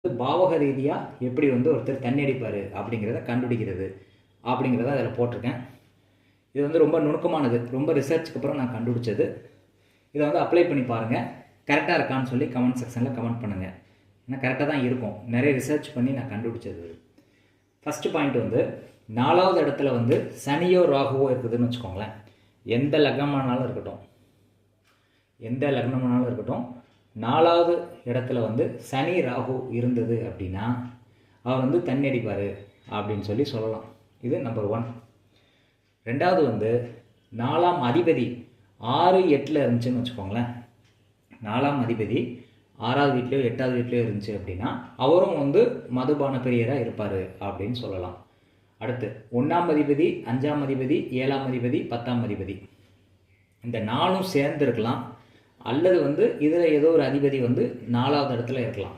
பாவக ரீதியாக எப்படி ஒருத்தர் தண்ணி அடிப்பார் அப்படிங்கிறத கண்டுபிடிக்கிறது அப்படிங்கிறத அதில் போட்டிருக்கேன். இது ரொம்ப நுணுக்கமானது, ரொம்ப ரிசர்ச்சுக்கு அப்புறம் நான் கண்டுபிடிச்சது. இதை அப்ளை பண்ணி பாருங்கள், கரெக்டாக இருக்கான்னு சொல்லி கமெண்ட் செக்ஷனில் கமெண்ட் பண்ணுங்கள். ஏன்னா கரெக்டாக தான் இருக்கும், நிறைய ரிசர்ச் பண்ணி நான் கண்டுபிடிச்சது. ஃபஸ்ட்டு பாயிண்ட் 4வது இடத்துல சனியோ ராகுவோ இருக்குதுன்னு வச்சுக்கோங்களேன். எந்த லக்னமானாலும் இருக்கட்டும், 4வது இடத்துல சனி ராகு இருந்தது அப்படின்னா அவர் தண்ணி அடிப்பார் அப்படின்னு சொல்லலாம். இது நம்பர் 1. ரெண்டாவது 4ஆம் அதிபதி 6, 8 இருந்துச்சுன்னு வச்சுக்கோங்களேன். 4ஆம் அதிபதி 6வது வீட்லையோ 8வது வீட்லையோ இருந்துச்சு அப்படின்னா அவரும் மதுபான பிரியராக இருப்பார் அப்படின்னு சொல்லலாம். அடுத்து 1ஆம் அதிபதி, 5ஆம் அதிபதி, 7ஆம் அதிபதி, 10ஆம் அதிபதி, இந்த 4ம் சேர்ந்து இருக்கலாம். அல்லது இதில் ஏதோ ஒரு அதிபதி 4வது இடத்துல இருக்கலாம்.